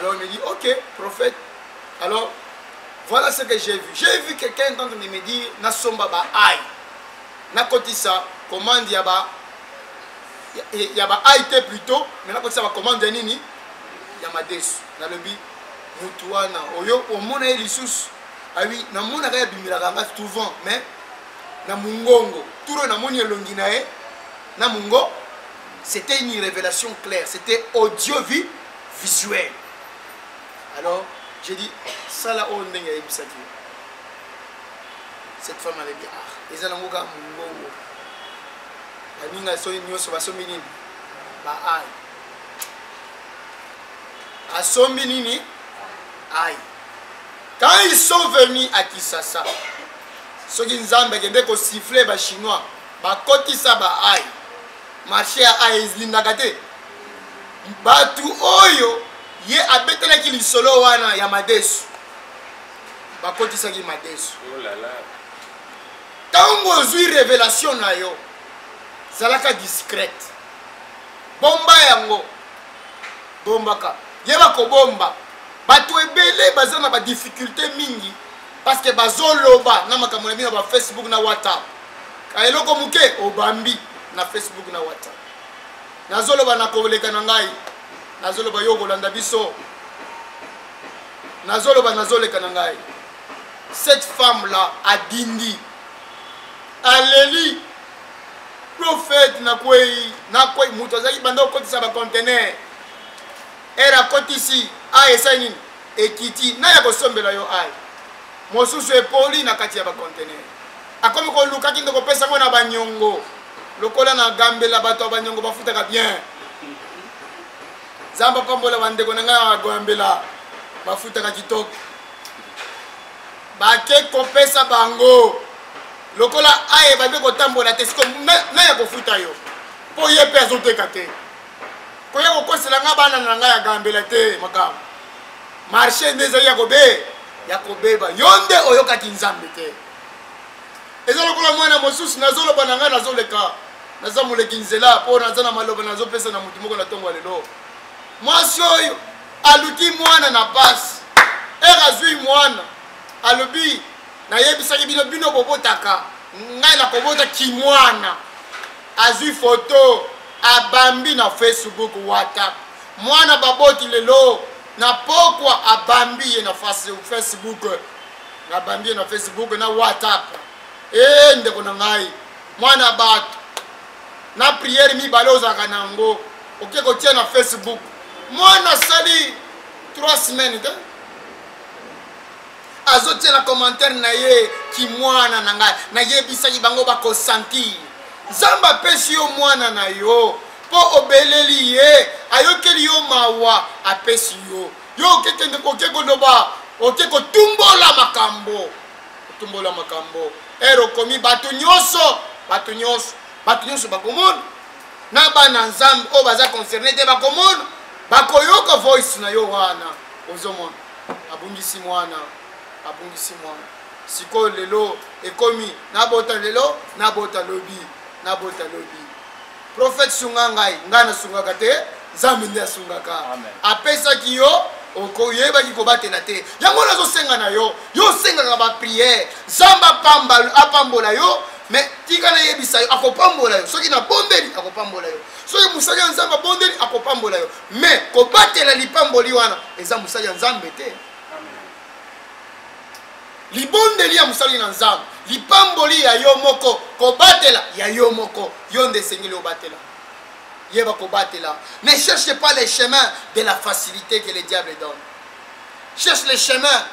Alors il me dit, ok, prophète, alors voilà ce que j'ai vu. J'ai vu quelqu'un en train de me dire, Nasomba ba aïe. Nakotisa, commande yaba. Yaba aïe plutôt, mais nakotisa ba commande nini. Yamadesu. Nalobi, mutuana. Oyo, au monde est l'issous. Ah oui, na mona kaya bimilakanga souvent, mais na mungongo. Turo na moni elongi na e, na mungo. C'était une révélation claire, c'était audiovisuel. Alors, j'ai dit, ça là, on est cette femme elle dit, ah, ils ont un mot mungongo. La minga so nyo so baso minini. Ba ai. Aso minini. Aïe. Quand ils sont venus à Kinshasa, ceux qui nous ont sifflé les Chinois, ba kotisa ba aïe. Marché à aïe lindagate. Batu oyo ye abetela ki lisolo wana ya madesu. Ba kotisa ki madesu. Oh là là. Tango zui révélation na yo. Zalaka discrète. Bomba yango. Bombaka. Yeba ko bomba. Bato ebele baza na ba difficulté mingi parce que bazoloba na makambo na ba Facebook na WhatsApp. Kaeloko muke obambi na Facebook na WhatsApp. Nazoloba na koleka na ngai. Nazoloba yo kolanda biso. Nazoleka na ngai. Cette femme là a dindi. Aleli prophète na kwei muto zaki bando kotisa ba conteneur. Era kotisi ai sainin ekiti na ya kosombela yo ai. Mosusu epoli na kati ya ba conteneur. Akomi ko luka kindo ko pesa ngona banyongo. Lokola na gambela bato banyongo bafutaka bien. Zamba pambola bande ko nga gambela bafutaka kitoko. Bake ko pesa bango. Lokola aye bande ko tambola tesiko na ya kofuta yo. Po ye pe azoteka te. Ko ya ko kosela nga bana na nga ya gambela te makam. Marché ndeza ya kobeba yonde oyoka kinzambe te. Ezalo kola mwana mosusu nazoloba na nga nazoleka. Nazamuleki nzela po nazana maloba nazopesa na mutu moko na tongo lelo. Mwasi oyo aluki mwana na pasi. Erazui mwana alobi na yebisaki bino bobotaka. Ngai na kobota kimwana. Azui photo abambi na Facebook WhatsApp. Mwana baboti lelo na pokwa abambi na Facebook. Na bambi na Facebook na WhatsApp. Ndeko na ngai. Mwana bato. Na prière mi baloza kanango. Oke ko tia na Facebook. Mwana sali 3 semaines de. Azote na commentaire na ye ki mwana na ngai. Na yebisa bango ba consentir. Zamba pesi yo mwana na yo. Po obeleli ye. Ayokeli yo mawa apesi yo. Yo kekende koke konoba. Oke ko tumbola makambo. Tumbola makambo. Ero komi bato nyonso bakomona na bana nzambe o baza concerné te bakomona bakoyoka voice na yo wana ozomona abungisi mwana siko lelo ekomi nabota lelo nabota lobi prophète sunga ngai ngana sungaka te nzambe nde asungaka apesaki yo okoyebaki kobatela te yango nazosenga na yo sengaka bapriere nzambe apambola yo mais tika na yebisa yo akopambola yo soki na bondeli akopambola yo soki musali ya nzambe bondeli akopambola yo mais kobatela lipamboli wana eza musali ya nzambe te libondeli ya musali na nzambe lipamboli ya yo moko kobatela ya yo moko yo nde esengeli obatela yeba kobatela. Ne cherchez pas les chemins de la facilité que le diable donne. Cherche les chemins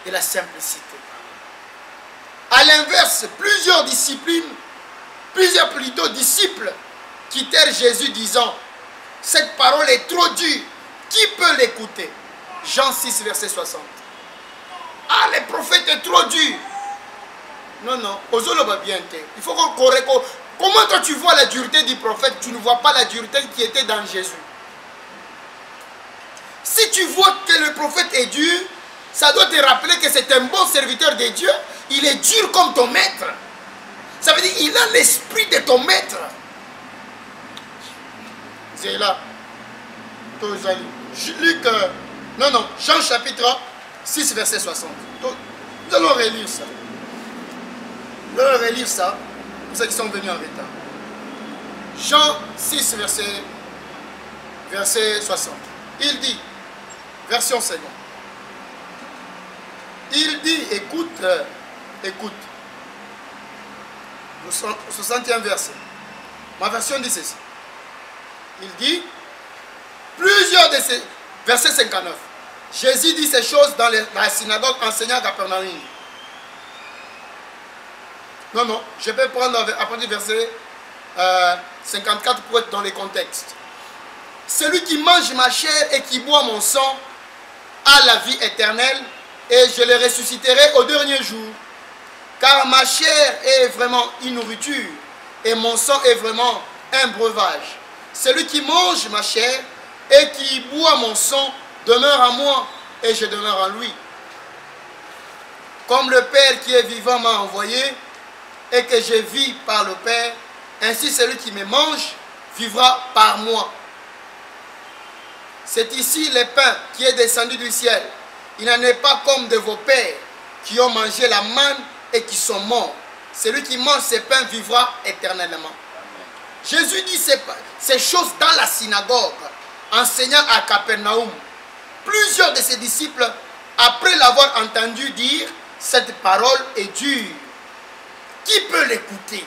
de la simplicité. À l'inverse, plusieurs disciples quittèrent Jésus disant, cette parole est trop dure, qui peut l'écouter? Jean 6, verset 60. Ah, les prophètes est trop dur. Non, Ozolo va bien. Il faut qu'on correcte. Comment toi tu vois la dureté du prophète, tu ne vois pas la dureté qui était dans Jésus? Si tu vois que le prophète est dur, ça doit te rappeler que c'est un bon serviteur de Dieu. Il est dur comme ton maître. Ça veut dire qu'il a l'esprit de ton maître. C'est là. Luc Non, non, Jean chapitre 6, verset 60. Donc, nous allons relire ça. Nous allons relire ça pour ceux qui sont venus en retard. Jean 6, verset 60. Il dit, version seconde. Il dit, écoute, écoute. Le 60e verset. Ma version dit ceci. Il dit, plusieurs de ces... Verset 59. Jésus dit ces choses dans la synagogue enseignant à Capernaum. Non, non, je vais prendre à partir du verset 54 pour être dans les contextes. Celui qui mange ma chair et qui boit mon sang a la vie éternelle et je le ressusciterai au dernier jour. Car ma chair est vraiment une nourriture et mon sang est vraiment un breuvage. Celui qui mange ma chair et qui boit mon sang demeure en moi et je demeure en lui. Comme le Père qui est vivant m'a envoyé et que je vis par le Père, ainsi celui qui me mange vivra par moi. C'est ici le pain qui est descendu du ciel. Il n'en est pas comme de vos pères qui ont mangé la manne et qui sont morts. Celui qui mange ces pains vivra éternellement. Amen. Jésus dit ces choses dans la synagogue, enseignant à Capernaum. Plusieurs de ses disciples, après l'avoir entendu dire, cette parole est dure. Qui peut l'écouter?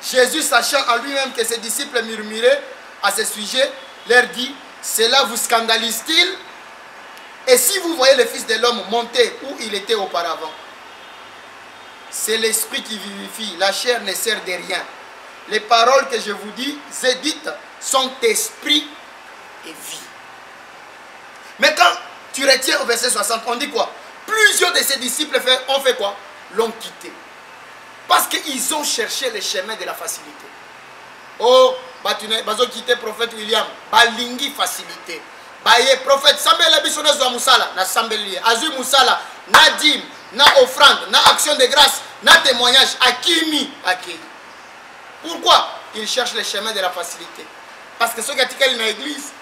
Jésus, sachant en lui-même que ses disciples murmuraient à ce sujet, leur dit, cela vous scandalise-t-il? Et si vous voyez le Fils de l'homme monter où il était auparavant? C'est l'esprit qui vivifie, la chair ne sert de rien. Les paroles que je vous dis, j'ai dites, sont esprit et vie. Mais quand tu retiens au verset 60, on dit quoi? Plusieurs de ses disciples ont fait quoi? L'ont quitté. Parce qu'ils ont cherché le chemin de la facilité. Oh, ils ont quitté le prophète William. Balingi facilité. Baye prophète Sambela Bissona Musala, na Sambeli, Azu Musala, na dim, na offrande, na action de grâce, na témoignage, Akimi, Akimi. Pourquoi? Ils cherchent le chemin de la facilité. Parce que ceux qui ont dans l'église,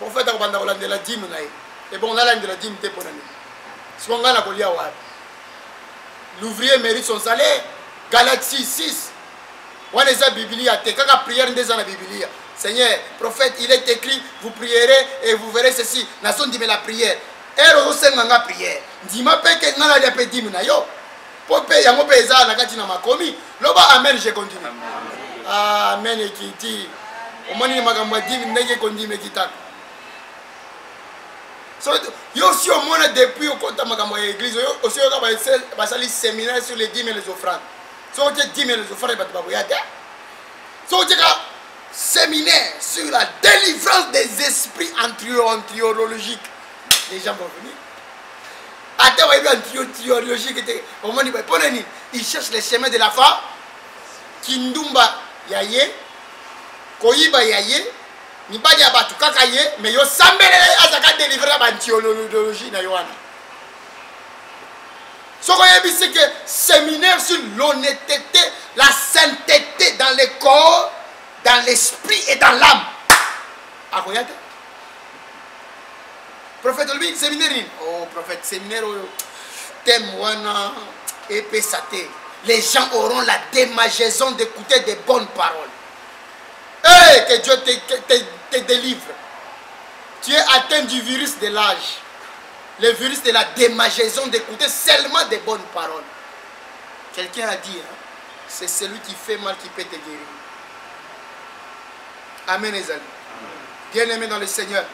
le prophète a dit de la dîme. Et bon, on a de la dîme pour nous. Ce qu'on a la colia, l'ouvrier mérite son salaire. Galates 6. On les a Biblia. Quand la prière des ans la Biblia. Seigneur, prophète, il est écrit, vous prierez et vous verrez ceci. Nation dit la prière. Et le Seigneur prière. Dis-moi pas que n'a la petit na yo. Pour payer mon paysan na katina makomi. Loba amen, je continue. Amen et qui dit. Au moins il m'a dit n'est qu'on dit mais qui t'a. Yo si au moins depuis au compte ma église aussi on va salir séminaire sur les dîmes et les offrandes. Si on dit dîmes et les offrandes, bah tu vas si on dit séminaire sur la délivrance des esprits antiologiques, les gens vont venir. Attends, antiologique, au moins ils cherchent les chemins de la foi. Kindumba yaye, Koyiba yaye. Ni pas dire batu kakaye mais yo sambele azaka délivrer ba antiologie na yoana. Ce qu'on a vu c'est que séminaire sur l'honnêteté, la sainteté dans le corps, dans l'esprit et dans l'âme. Ah regardez. Prophète lui séminaire. Oh prophète séminaire thème wana épée saté. Les gens auront la démangeaison d'écouter des bonnes paroles. Hey, que Dieu te délivre. Tu es atteint du virus de l'âge. Le virus de la démangeaison d'écouter seulement des bonnes paroles. Quelqu'un a dit, hein, c'est celui qui fait mal qui peut te guérir. Amen les amis. Bien-aimés dans le Seigneur,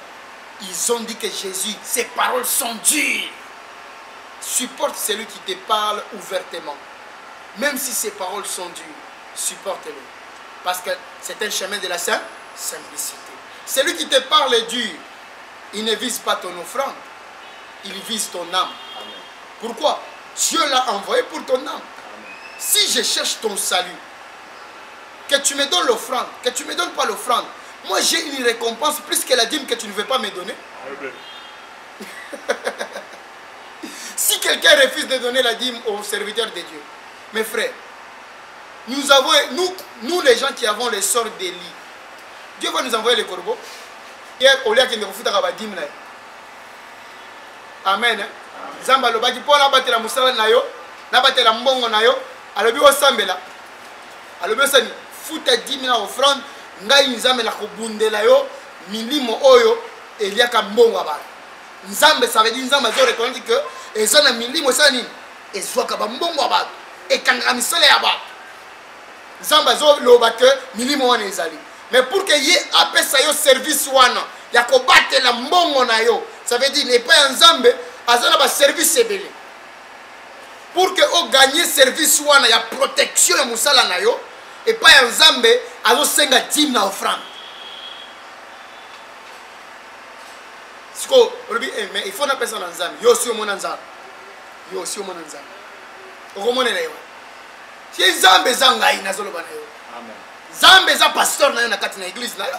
ils ont dit que Jésus, ses paroles sont dures. Supporte celui qui te parle ouvertement. Même si ses paroles sont dures, supporte-le. Parce que c'est un chemin de la simplicité. Celui qui te parle est dur. Il ne vise pas ton offrande. Il vise ton âme. Amen. Pourquoi? Dieu l'a envoyé pour ton âme. Amen. Si je cherche ton salut, que tu me donnes l'offrande, que tu ne me donnes pas l'offrande, moi j'ai une récompense plus que la dîme que tu ne veux pas me donner. Si quelqu'un refuse de donner la dîme aux serviteurs de Dieu, mes frères, nous les gens qui avons les sorts d'Élie, Dieu va nous envoyer les corbeaux. hier au lieu de refuta ba dim na. Amen. Zamba lo baki pona batela musala na yo, na batela mbongo na yo, alobi osambela. Alobi osani futa 10 000 offrande, ngai nzambe la kobundela yo milimo oyo eliaka mbongo aba. Nzambe ça veut dire nzambe zo reconnaître que ezana milimo sani ezwaka ba mbongo aba e kanga misala ya ba. Nzambe zo loba que milimo wana ezali. Mais pour que ye apesa yo service wana ya kobatela mbongo na yo, ça veut dire n'est pas nzambe azana ba service ebele. Pour que o gagner service wana ya protection ya musala na yo et pas un nzambe azo senga 10 na offrande. Siko mais il faut na personne nzambe yo si o mona nzambe. Yo si o mona nzambe. O mona na yo. Si nzambe zanga ina zolo bana yo. Amen. Nzambe za pasteur na yo na kati na église na yo.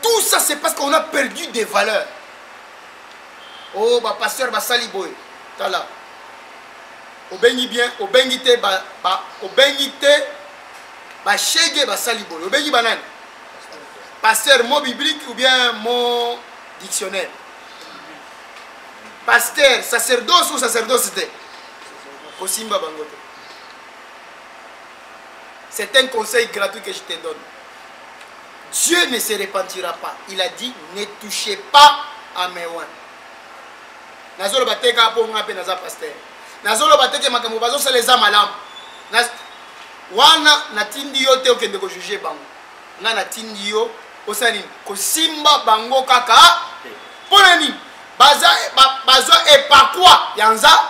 Tout ça c'est parce qu'on a perdu des valeurs. Oh ba pasteur ba sali boy. Tala. Obengi bien, obengi te ba shege ba sali boy. Obengi banane. Pasteur mot biblique ou bien mot dictionnaire. Pasteur, sacerdoce ou sacerdocité. Kosimba bangote. C'est un conseil gratuit que je te donne. Dieu ne se repentira pas. Il a dit, ne touchez pas à mes oins. Nazolo bateka po ngape naza pasteur. Nazolo bateke makambo bazo seleza malam. Wana natindi yo te okende ko juger bango. Nga natindi yo osani ko simba bango kaka. Pona ni bazo epakwa yanza.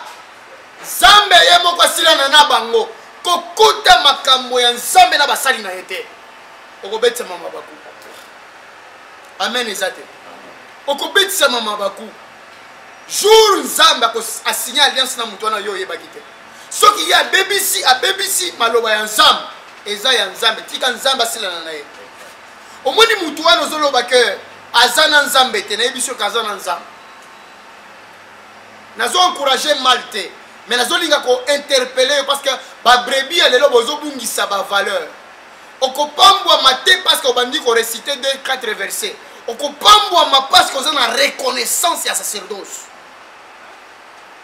Zambe ye moko silana na bango. Kokuta makambo ya nzambe na basali na yete. Okobetsa mama baku. Amen ezate. Okobetsa mama baku. Jour nzambe a signé alliance na mutu wana yo yebaki te. Soki ya BBC maloba ya nzambe eza ya nzambe tika nzambe asilana na ye. Omoni mutu wana ozoloba ke azana nzambe te na yebiso kazana nzambe. Nazo encourager mal te. Mais nazo linga ko interpeller parce que ba brebis lelo bozo bungisa ba valeur. Okopambwa mate parce que obandi ko réciter 2-4 versets. Okopambwa ma parce que on a reconnaissance ya sacerdoce.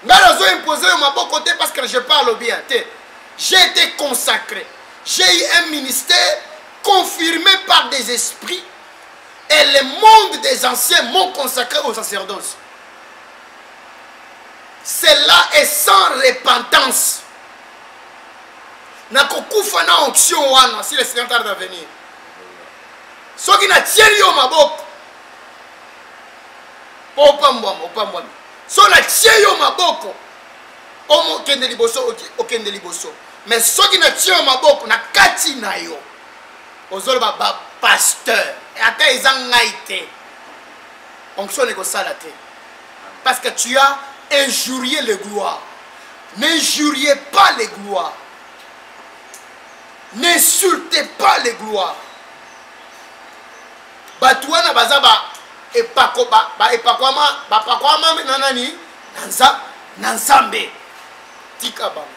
Nazo imposer ma bon côté parce que je parle bien. J'ai été consacré. J'ai eu un ministère confirmé par des esprits et le monde des anciens m'ont consacré au sacerdoce. Cela est sans repentance. Nakokufa na onction wana si le Seigneur tarde à venir. Soki na tieli yo maboko. Opambwa. So na tieli yo maboko. Omo kende liboso okende liboso. Mais soki na tieli yo maboko na kati na yo. Ozoloba ba pasteur. Ata ezanga ite. Onction ne ko sala te. Parce que tu as injurié les gloires. N'injuriez pas les gloires. N'insultez pas les gloires. Batouana bazaba epakwama nanani nanzambe tika bango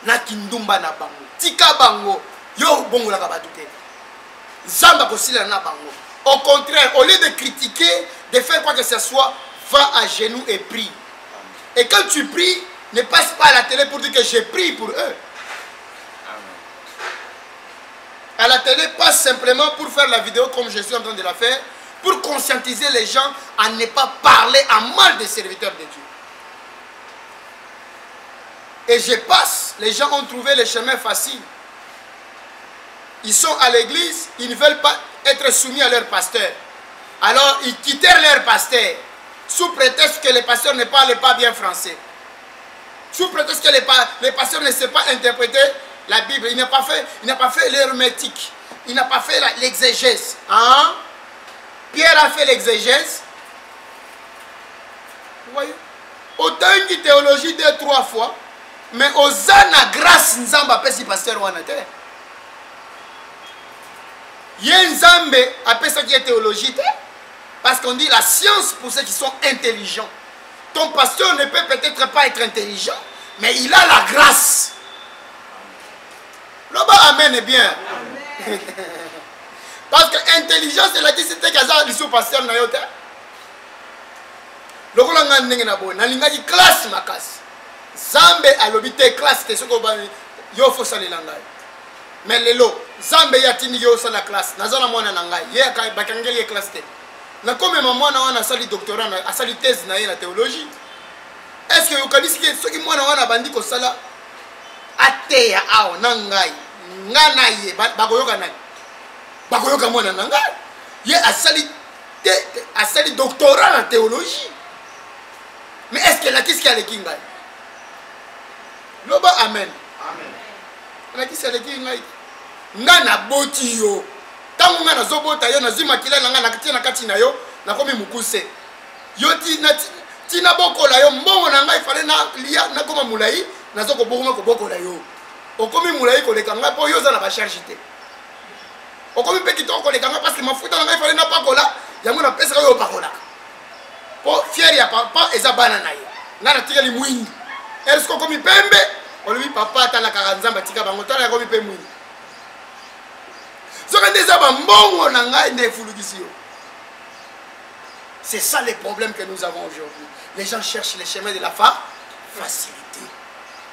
na kindumba na bango tika bango yo bongo la kabatuke zamba kosila na bango. Au contraire, au lieu de critiquer, de faire quoi que ce soit, va à genoux et prie. Et quand tu pries, ne passe pas à la télé pour dire que j'ai prié pour eux. À la télé, passe simplement pour faire la vidéo comme je suis en train de la faire, pour conscientiser les gens à ne pas parler en mal des serviteurs de Dieu. Et je passe, les gens ont trouvé le chemin facile. Ils sont à l'église, ils ne veulent pas être soumis à leur pasteur. Alors ils quittèrent leur pasteur, sous prétexte que les pasteurs ne parlent pas bien français. Sous prétexte que les pasteurs ne savent pas interpréter la Bible. Il n'a pas fait l'hermétique. Il n'a pas fait l'exégèse. Hein? Pierre a fait l'exégèse. Vous voyez? Autant une théologie 2-3 fois. Mais Osana grâce Nzamba pesi pasteur wanate. Yen Nzambe appelle ça qui est théologie. Parce qu'on dit la science pour ceux qui sont intelligents. Ton pasteur ne peut peut-être pas être intelligent, mais il a la grâce. Là-bas, amen est bien. parce que intelligence elakisi te kaza liso pasteur na yo te lokola nga ndenge na boye nalingaki classe makasi Zambe alobi te classe te soko ba yo fo salela ngai mais lelo Zambe yatindi yo sala classe nazana mwana na ngai ye bakangeli classe te na comme mwana wana asali doctorat asali thèse na ye na théologie est-ce que yokanisi ke soki mwana wana bandi ko sala ateya awo na ngai nga na ye bakoyoka nani bakoyoka mwana na ngai ye asali doctorat na théologie mais est-ce que la qu'est-ce qu'il y a les kingai loba amen amen la qu'est-ce qu'il y a les kingai nga na boti yo tango nga nazobota yo nazima kila nga na katina katina yo na komi mukuse yo ti na bokola yo mbongo na ngai fale na lia na koma mulai nazoko bokoma ko bokola yo okomi mulai ko leka nga po yo za na ba charge te okomi pe kitoko ko leka nga parce que mafuta na ngai fale na pakola yango na pesa yo pakola po fier ya papa eza bana na ye nga na tikali mwindu est-ce que komi pembe olobi papa tala karanzamba tika bango tala komi pe mwindu soka ndeza ba mbongo na ngai nde fulukisi yo. C'est ça les problèmes que nous avons aujourd'hui. Les gens cherchent les chemins de la facilité.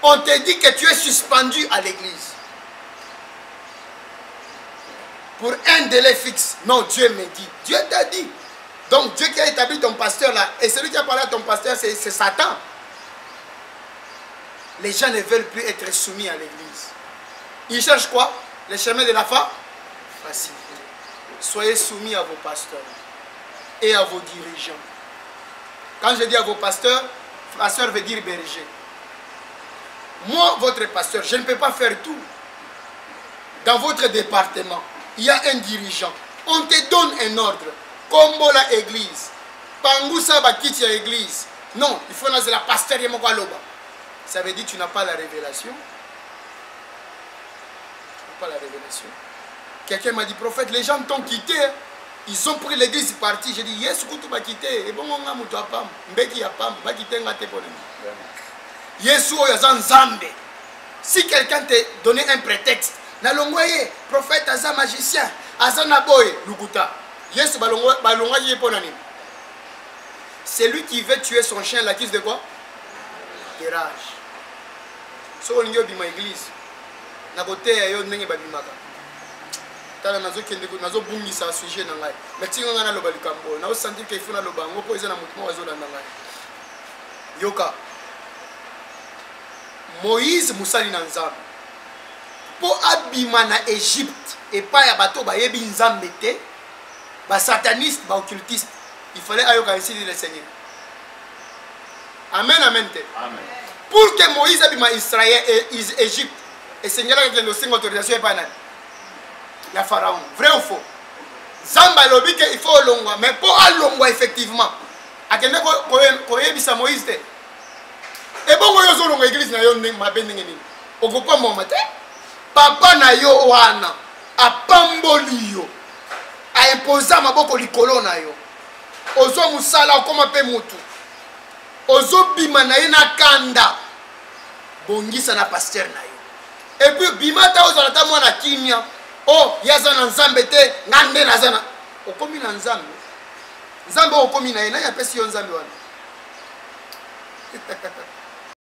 On te dit que tu es suspendu à l'église pour un délai fixe. Non, Dieu me dit. Dieu t'a dit. Donc Dieu qui a établi ton pasteur là, et celui qui a parlé à ton pasteur, c'est Satan. Les gens ne veulent plus être soumis à l'église. Ils cherchent quoi? Les chemins de la facilité. Soyez soumis à vos pasteurs et à vos dirigeants. Quand je dis à vos pasteurs, pasteur veut dire berger. Moi, votre pasteur, je ne peux pas faire tout. Dans votre département, il y a un dirigeant. On te donne un ordre. Comme la église. Pangousa bakiti à l'église. Non, il faut nazer la pasteur et mokaloba. Ça veut dire que tu n'as pas la révélation. Tu n'as pas la révélation. Quelqu'un m'a dit, prophète, les gens t'ont quitté. Ils ont pris l'église parti. J'ai dit, yes, tu vas quitter. Et bon, on a moutou apam. Mbeki apam. Va quitter un te ponem. Yesu yazan zambe. Si quelqu'un t'a donné un prétexte, nalongwaye, prophète, azan magicien, azan naboye, lukuta. Yesu balongwaye ponani. Celui qui veut tuer son chien l'accuse de quoi? De rage. So on y a bima église. Na côté yo ndenge babimaka. Tala nazo kende ko nazo bungisa sujet na ngai. Mais tinga ngana loba likambo. Na sentir que il faut na loba ngo po eza na mutu mo azolanda ngai. Yoka. Moïse musali na nzambe. Po abima na Égypte et pas ya bato ba yebi nzambe te. Ba sataniste, ba occultiste. Il fallait ayoka ainsi dire le Seigneur. Amen, amen. Amen. Pour que Moïse abima Israël et Égypte, et Seigneur a donné une autorisation et pas la pharaon. Vrai ou faux? Zamba lobi que il faut longwa, mais pour longwa effectivement. Akende ko yebisa Moïse te. Et bon yo zo longwa église na yo ndeng mabende ngeni. Okopa moma te. Papa na yo wana apamboli yo. A imposer maboko likolo na yo. Ozo musala okoma pe mutu. Ozo bima na ye na kanda. Bongisa na pasteur na yo. Et puis bimata ozo na mwana kimia. Oh, yaza na nzambe te, ngande na zana. Okomi na nzambe. Nzambe okomi na ye na ya pesi yo nzambe wana.